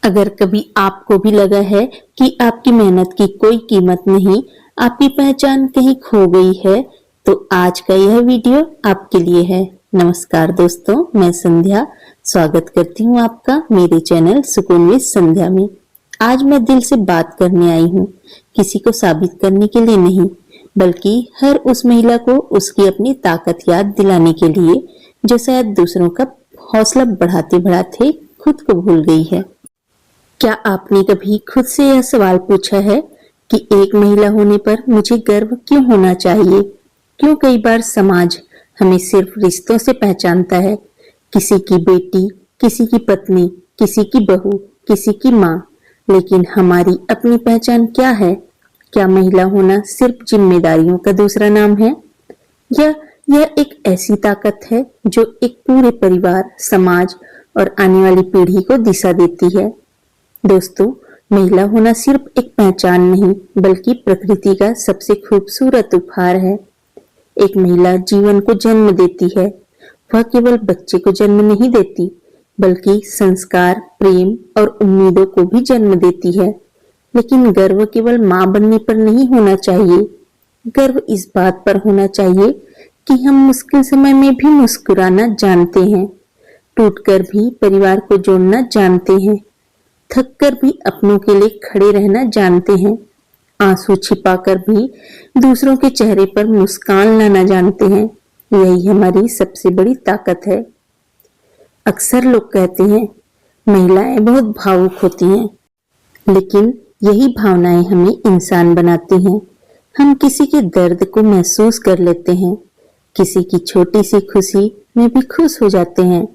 अगर कभी आपको भी लगा है कि आपकी मेहनत की कोई कीमत नहीं, आपकी पहचान कहीं खो गई है, तो आज का यह वीडियो आपके लिए है। नमस्कार दोस्तों, मैं संध्या स्वागत करती हूँ आपका मेरे चैनल सुकून विद संध्या में। आज मैं दिल से बात करने आई हूँ, किसी को साबित करने के लिए नहीं, बल्कि हर उस महिला को उसकी अपनी ताकत याद दिलाने के लिए जो शायद दूसरों का हौसला बढ़ाते बढ़ाते खुद को भूल गई है। क्या आपने कभी खुद से यह सवाल पूछा है कि एक महिला होने पर मुझे गर्व क्यों होना चाहिए? क्यों कई बार समाज हमें सिर्फ रिश्तों से पहचानता है, किसी की बेटी, किसी की पत्नी, किसी की बहू, किसी की माँ, लेकिन हमारी अपनी पहचान क्या है? क्या महिला होना सिर्फ जिम्मेदारियों का दूसरा नाम है, या यह एक ऐसी ताकत है जो एक पूरे परिवार, समाज और आने वाली पीढ़ी को दिशा देती है? दोस्तों, महिला होना सिर्फ एक पहचान नहीं, बल्कि प्रकृति का सबसे खूबसूरत उपहार है। एक महिला जीवन को जन्म देती है। वह केवल बच्चे को जन्म नहीं देती, बल्कि संस्कार, प्रेम और उम्मीदों को भी जन्म देती है। लेकिन गर्व केवल मां बनने पर नहीं होना चाहिए। गर्व इस बात पर होना चाहिए कि हम मुश्किल समय में भी मुस्कुराना जानते हैं, टूटकर भी परिवार को जोड़ना जानते हैं, थककर भी अपनों के लिए खड़े रहना जानते हैं, आंसू छिपाकर भी दूसरों के चेहरे पर मुस्कान लाना जानते हैं। यही हमारी सबसे बड़ी ताकत है। अक्सर लोग कहते हैं महिलाएं बहुत भावुक होती हैं, लेकिन यही भावनाएं हमें इंसान बनाती हैं। हम किसी के दर्द को महसूस कर लेते हैं, किसी की छोटी सी खुशी में भी खुश हो जाते हैं,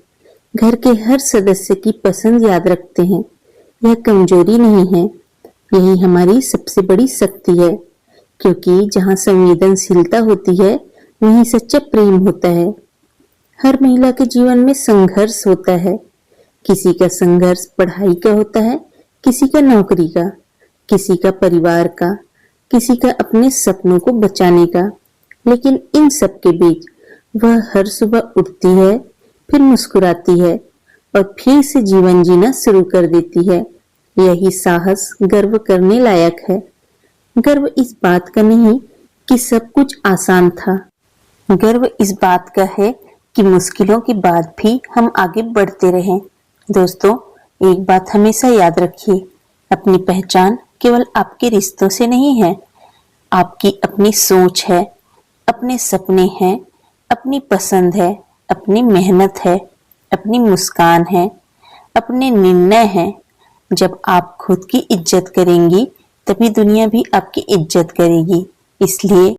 घर के हर सदस्य की पसंद याद रखते हैं। यह कमजोरी नहीं है, यही हमारी सबसे बड़ी शक्ति है, क्योंकि जहाँ संवेदनशीलता होती है वहीं सच्चा प्रेम होता है। हर महिला के जीवन में संघर्ष होता है। किसी का संघर्ष पढ़ाई का होता है, किसी का नौकरी का, किसी का परिवार का, किसी का अपने सपनों को बचाने का। लेकिन इन सब के बीच वह हर सुबह उठती है, फिर मुस्कुराती है और फिर से जीवन जीना शुरू कर देती है। यही साहस गर्व करने लायक है। गर्व इस बात का नहीं कि सब कुछ आसान था, गर्व इस बात का है कि मुश्किलों के बाद भी हम आगे बढ़ते रहें। दोस्तों, एक बात हमेशा याद रखिए, अपनी पहचान केवल आपके रिश्तों से नहीं है, आपकी अपनी सोच है, अपने सपने हैं, अपनी पसंद है, अपनी मेहनत है, अपनी मुस्कान है, अपने निर्णय हैं। जब आप खुद की इज्जत करेंगी, तभी दुनिया भी आपकी इज्जत करेगी। इसलिए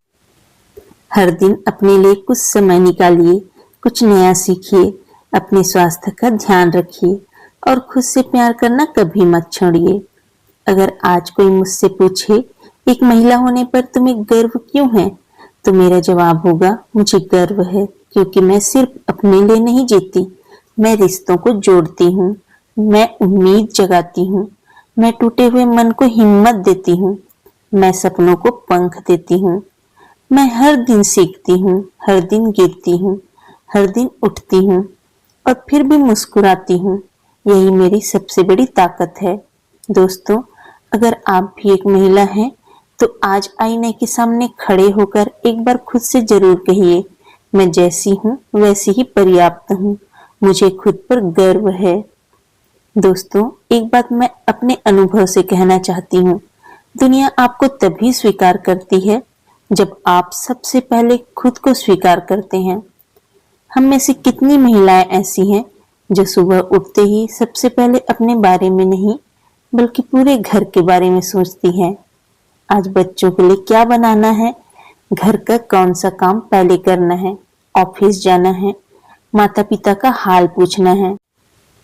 हर दिन अपने लिए कुछ समय निकालिए, कुछ नया सीखिए, अपने स्वास्थ्य का ध्यान रखिए और खुद से प्यार करना कभी मत छोड़िए। अगर आज कोई मुझसे पूछे एक महिला होने पर तुम्हें गर्व क्यों है, तो मेरा जवाब होगा, मुझे गर्व है क्योंकि मैं सिर्फ अपने लिए नहीं जीती, मैं रिश्तों को जोड़ती हूँ, मैं उम्मीद जगाती हूँ, मैं टूटे हुए मन को हिम्मत देती हूँ, मैं सपनों को पंख देती हूँ। मैं हर दिन सीखती हूँ, हर दिन गिरती हूँ, हर दिन उठती हूँ और फिर भी मुस्कुराती हूँ। यही मेरी सबसे बड़ी ताकत है। दोस्तों, अगर आप भी एक महिला हैं, तो आज आईने के सामने खड़े होकर एक बार खुद से जरूर कहिए, मैं जैसी हूँ वैसी ही पर्याप्त हूँ, मुझे खुद पर गर्व है। दोस्तों, एक बात मैं अपने अनुभव से कहना चाहती हूँ, दुनिया आपको तभी स्वीकार करती है जब आप सबसे पहले खुद को स्वीकार करते हैं। हम में से कितनी महिलाएं ऐसी हैं जो सुबह उठते ही सबसे पहले अपने बारे में नहीं, बल्कि पूरे घर के बारे में सोचती हैं। आज बच्चों के लिए क्या बनाना है, घर का कौन सा काम पहले करना है, ऑफिस जाना है, माता पिता का हाल पूछना है,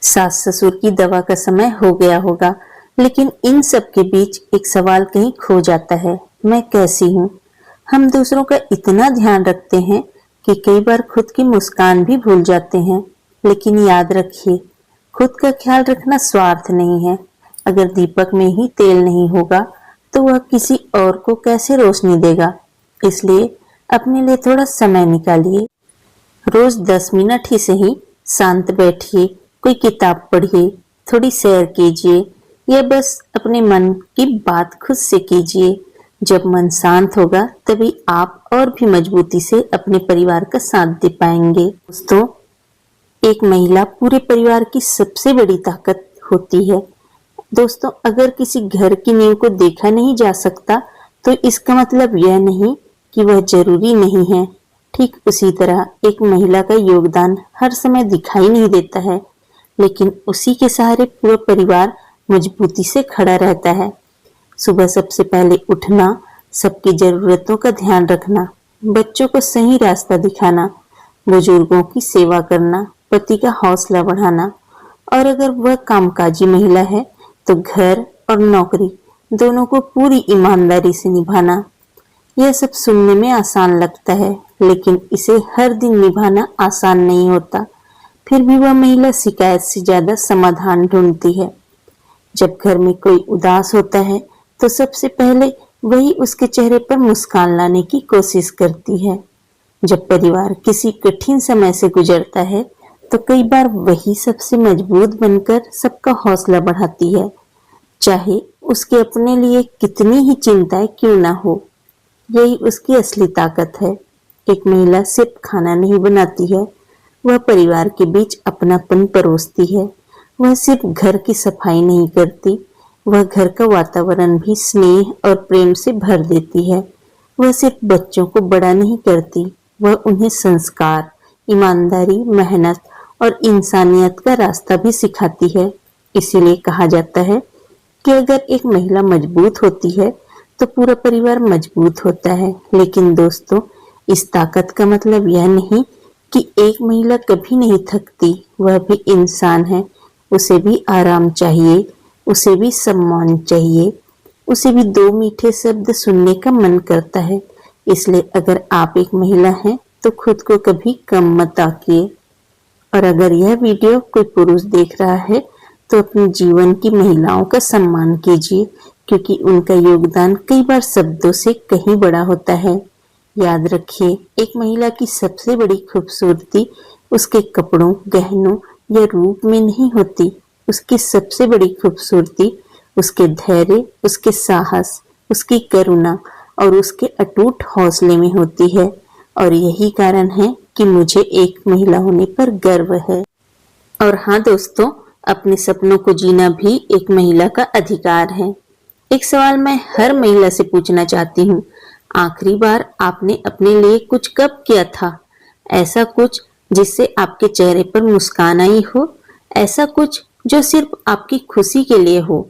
सास ससुर की दवा का समय हो गया होगा। लेकिन इन सब के बीच एक सवाल कहीं खो जाता है, मैं कैसी हूँ? हम दूसरों का इतना ध्यान रखते हैं कि कई बार खुद की मुस्कान भी भूल जाते हैं। लेकिन याद रखिए, खुद का ख्याल रखना स्वार्थ नहीं है। अगर दीपक में ही तेल नहीं होगा तो वह किसी और को कैसे रोशनी देगा? इसलिए अपने लिए थोड़ा समय निकालिए। रोज 10 मिनट ही सही शांत बैठिए, कोई किताब पढ़िए, थोड़ी सैर कीजिए यह बस अपने मन की बात खुद से कीजिए। जब मन शांत होगा तभी आप और भी मजबूती से अपने परिवार का साथ दे पाएंगे। दोस्तों, एक महिला पूरे परिवार की सबसे बड़ी ताकत होती है। दोस्तों, अगर किसी घर की नींव को देखा नहीं जा सकता तो इसका मतलब यह नहीं कि वह जरूरी नहीं है। ठीक उसी तरह एक महिला का योगदान हर समय दिखाई नहीं देता है, लेकिन उसी के सहारे पूरा परिवार मजबूती से खड़ा रहता है। सुबह सबसे पहले उठना, सबकी जरूरतों का ध्यान रखना, बच्चों को सही रास्ता दिखाना, बुजुर्गों की सेवा करना, पति का हौसला बढ़ाना, और अगर वह कामकाजी महिला है तो घर और नौकरी दोनों को पूरी ईमानदारी से निभाना। यह सब सुनने में आसान लगता है, लेकिन इसे हर दिन निभाना आसान नहीं होता। फिर भी वह महिला शिकायत से ज्यादा समाधान ढूंढती है। जब घर में कोई उदास होता है तो सबसे पहले वही उसके चेहरे पर मुस्कान लाने की कोशिश करती है। जब परिवार किसी कठिन समय से गुजरता है तो कई बार वही सबसे मजबूत बनकर सबका हौसला बढ़ाती है, चाहे उसके अपने लिए कितनी ही चिंताएं क्यों ना हो। यही उसकी असली ताकत है। एक महिला सिर्फ खाना नहीं बनाती है, वह परिवार के बीच अपनापन परोसती है। वह सिर्फ घर की सफाई नहीं करती, वह घर का वातावरण भी स्नेह और प्रेम से भर देती है। वह सिर्फ बच्चों को बड़ा नहीं करती, वह उन्हें संस्कार, ईमानदारी, मेहनत और इंसानियत का रास्ता भी सिखाती है। इसीलिए कहा जाता है कि अगर एक महिला मजबूत होती है तो पूरा परिवार मजबूत होता है। लेकिन दोस्तों, इस ताकत का मतलब यह नहीं कि एक महिला कभी नहीं थकती। वह भी इंसान है, उसे भी आराम चाहिए, उसे भी सम्मान चाहिए, उसे भी दो मीठे शब्द सुनने का मन करता है। इसलिए अगर आप एक महिला हैं तो खुद को कभी कम मत आंकिए। और अगर यह वीडियो कोई पुरुष देख रहा है तो अपने जीवन की महिलाओं का सम्मान कीजिए, क्योंकि उनका योगदान कई बार शब्दों से कहीं बड़ा होता है। याद रखिए, एक महिला की सबसे बड़ी खूबसूरती उसके कपड़ों, गहनों या रूप में नहीं होती। उसकी सबसे बड़ी खूबसूरती उसके धैर्य, उसके साहस, उसकी करुणा और उसके अटूट हौसले में होती है। और यही कारण है कि मुझे एक महिला होने पर गर्व है। और हाँ दोस्तों, अपने सपनों को जीना भी एक महिला का अधिकार है। एक सवाल मैं हर महिला से पूछना चाहती हूँ, आखिरी बार आपने अपने लिए कुछ कब किया था? ऐसा कुछ जिससे आपके चेहरे पर मुस्कान आई हो, ऐसा कुछ जो सिर्फ आपकी खुशी के लिए हो।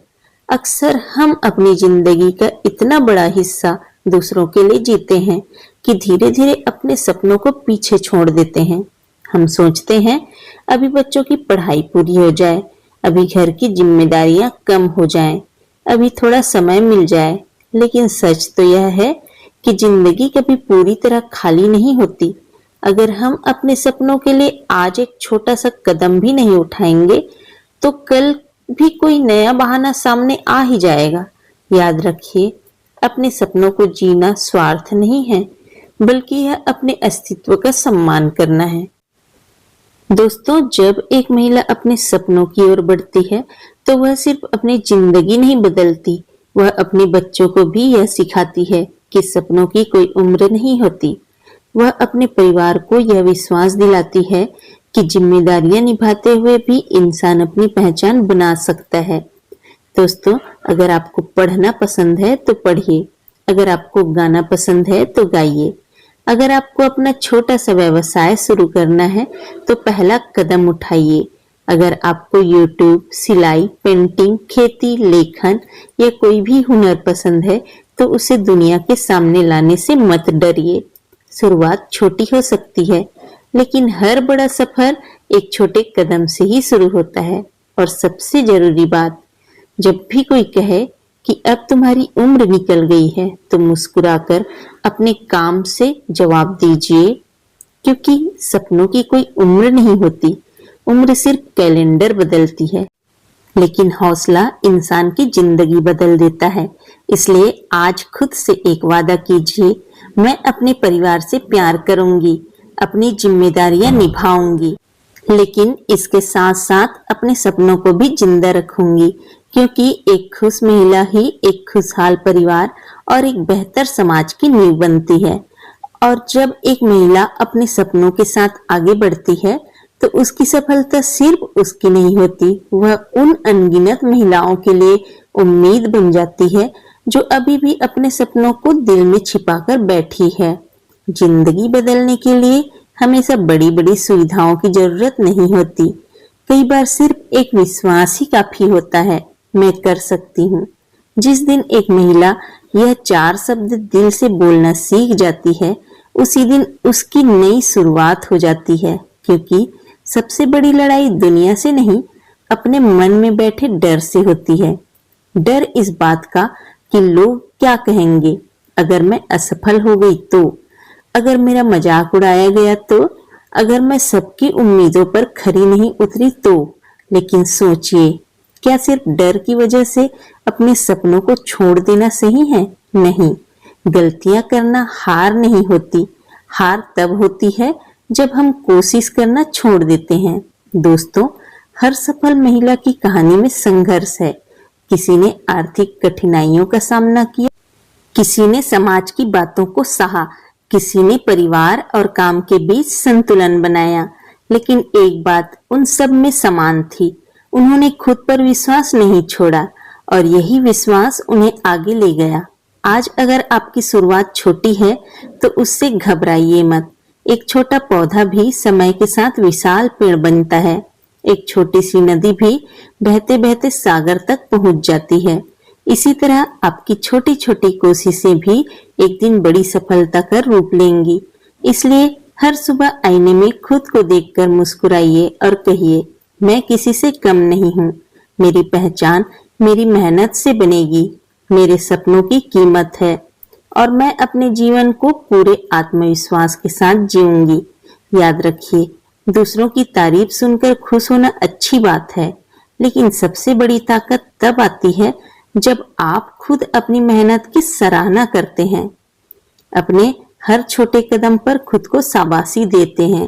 अक्सर हम अपनी जिंदगी का इतना बड़ा हिस्सा दूसरों के लिए जीते हैं कि धीरे धीरे अपने सपनों को पीछे छोड़ देते हैं। हम सोचते हैं अभी बच्चों की पढ़ाई पूरी हो जाए, अभी घर की जिम्मेदारियां कम हो जाएं, अभी थोड़ा समय मिल जाए। लेकिन सच तो यह है कि जिंदगी कभी पूरी तरह खाली नहीं होती। अगर हम अपने सपनों के लिए आज एक छोटा सा कदम भी नहीं उठाएंगे तो कल भी कोई नया बहाना सामने आ ही जाएगा। याद रखिए, अपने सपनों को जीना स्वार्थ नहीं है, बल्कि यह अपने अस्तित्व का सम्मान करना है। दोस्तों, जब एक महिला अपने सपनों की ओर बढ़ती है तो वह सिर्फ अपनी जिंदगी नहीं बदलती, वह अपने बच्चों को भी यह सिखाती है कि सपनों की कोई उम्र नहीं होती। वह अपने परिवार को यह विश्वास दिलाती है कि जिम्मेदारियां निभाते हुए भी इंसान अपनी पहचान बना सकता है। दोस्तों, अगर आपको पढ़ना पसंद है तो पढ़िए, अगर आपको गाना पसंद है तो गाइए, अगर आपको अपना छोटा सा व्यवसाय शुरू करना है तो पहला कदम उठाइए। अगर आपको यूट्यूब, सिलाई, पेंटिंग, खेती, लेखन या कोई भी हुनर पसंद है तो उसे दुनिया के सामने लाने से मत डरिए। शुरुआत छोटी हो सकती है, लेकिन हर बड़ा सफर एक छोटे कदम से ही शुरू होता है। और सबसे जरूरी बात, जब भी कोई कहे कि अब तुम्हारी उम्र निकल गई है तो मुस्कुराकर अपने काम से जवाब दीजिए, क्योंकि सपनों की कोई उम्र नहीं होती। उम्र सिर्फ कैलेंडर बदलती है, लेकिन हौसला इंसान की जिंदगी बदल देता है। इसलिए आज खुद से एक वादा कीजिए, मैं अपने परिवार से प्यार करूंगी, अपनी जिम्मेदारियां निभाऊंगी, लेकिन इसके साथ साथ अपने सपनों को भी जिंदा रखूंगी, क्योंकि एक खुश महिला ही एक खुशहाल परिवार और एक बेहतर समाज की नींव बनती है। और जब एक महिला अपने सपनों के साथ आगे बढ़ती है तो उसकी सफलता सिर्फ उसकी नहीं होती, वह उन अनगिनत महिलाओं के लिए उम्मीद बन जाती है जो अभी भी अपने सपनों को दिल में छिपाकर बैठी है। जिंदगी बदलने के लिए हमेशा बड़ी बड़ी सुविधाओं की जरूरत नहीं होती, कई बार सिर्फ एक विश्वास ही काफी होता है, मैं कर सकती हूँ। जिस दिन एक महिला यह 4 शब्द दिल से बोलना सीख जाती है, उसी दिन उसकी नई शुरुआत हो जाती है। क्योंकि सबसे बड़ी लड़ाई दुनिया से नहीं, अपने मन में बैठे डर से होती है। डर इस बात का कि लोग क्या कहेंगे अगर मैं असफल हो गई तो, अगर मेरा मजाक उड़ाया गया तो, अगर मैं सबकी उम्मीदों पर खरी नहीं उतरी तो। लेकिन सोचिए, क्या सिर्फ डर की वजह से अपने सपनों को छोड़ देना सही है? नहीं, गलतियां करना हार नहीं होती, हार तब होती है जब हम कोशिश करना छोड़ देते हैं। दोस्तों, हर सफल महिला की कहानी में संघर्ष है। किसी ने आर्थिक कठिनाइयों का सामना किया, किसी ने समाज की बातों को सहा, किसी ने परिवार और काम के बीच संतुलन बनाया। लेकिन एक बात उन सब में समान थी, उन्होंने खुद पर विश्वास नहीं छोड़ा और यही विश्वास उन्हें आगे ले गया। आज अगर आपकी शुरुआत छोटी है तो उससे घबराइए मत। एक छोटा पौधा भी समय के साथ विशाल पेड़ बनता है। एक छोटी सी नदी भी बहते बहते सागर तक पहुंच जाती है। इसी तरह आपकी छोटी छोटी कोशिशें भी एक दिन बड़ी सफलता का रूप लेंगी। इसलिए हर सुबह आईने में खुद को देखकर मुस्कुराइए और कहिए, मैं किसी से कम नहीं हूँ। मेरी पहचान मेरी मेहनत से बनेगी, मेरे सपनों की कीमत है और मैं अपने जीवन को पूरे आत्मविश्वास के साथ जीऊंगी। याद रखिए, दूसरों की तारीफ सुनकर खुश होना अच्छी बात है, लेकिन सबसे बड़ी ताकत तब आती है जब आप खुद अपनी मेहनत की सराहना करते हैं, अपने हर छोटे कदम पर खुद को शाबाशी देते हैं।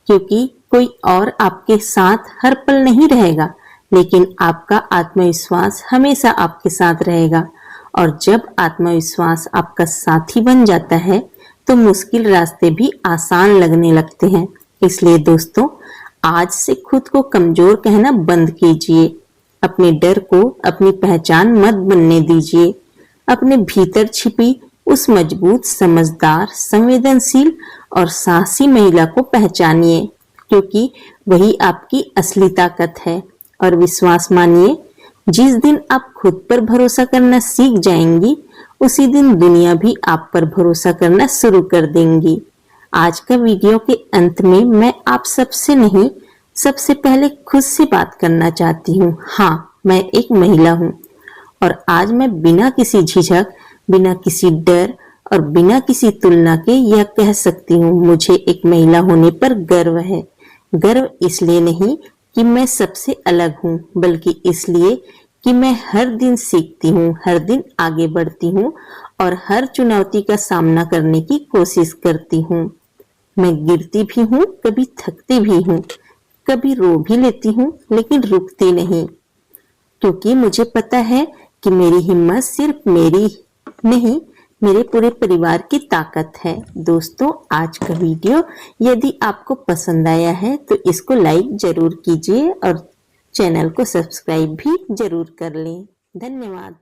क्योंकि कोई और आपके साथ हर पल नहीं रहेगा, लेकिन आपका आत्मविश्वास हमेशा आपके साथ रहेगा। और जब आत्मविश्वास आपका साथी बन जाता है तो मुश्किल रास्ते भी आसान लगने लगते हैं। इसलिए दोस्तों, आज से खुद को कमजोर कहना बंद कीजिए। अपने डर को अपनी पहचान मत बनने दीजिए। अपने भीतर छिपी उस मजबूत, समझदार, संवेदनशील और साहसी महिला को पहचानिए, क्योंकि वही आपकी असली ताकत है। और विश्वास मानिए, जिस दिन आप खुद पर भरोसा करना सीख जाएंगी, उसी दिन दुनिया भी आप पर भरोसा करना शुरू कर देंगी। आज का वीडियो के अंत में मैं आप सबसे नहीं, सबसे पहले खुद से बात करना चाहती हूँ। हाँ, मैं एक महिला हूँ और आज मैं बिना किसी झिझक, बिना किसी डर और बिना किसी तुलना के यह कह सकती हूँ, मुझे एक महिला होने पर गर्व है। गर्व इसलिए नहीं कि मैं सबसे अलग हूँ, बल्कि इसलिए कि मैं हर दिन सीखती हूँ, हर दिन आगे बढ़ती हूँ और हर चुनौती का सामना करने की कोशिश करती हूँ। मैं गिरती भी हूँ, कभी थकती भी हूँ, कभी रो भी लेती हूँ, लेकिन रुकती नहीं, क्योंकि मुझे पता है कि मेरी हिम्मत सिर्फ मेरी नहीं, मेरे पूरे परिवार की ताकत है। दोस्तों, आज का वीडियो यदि आपको पसंद आया है तो इसको लाइक जरूर कीजिए और चैनल को सब्सक्राइब भी जरूर कर लें। धन्यवाद।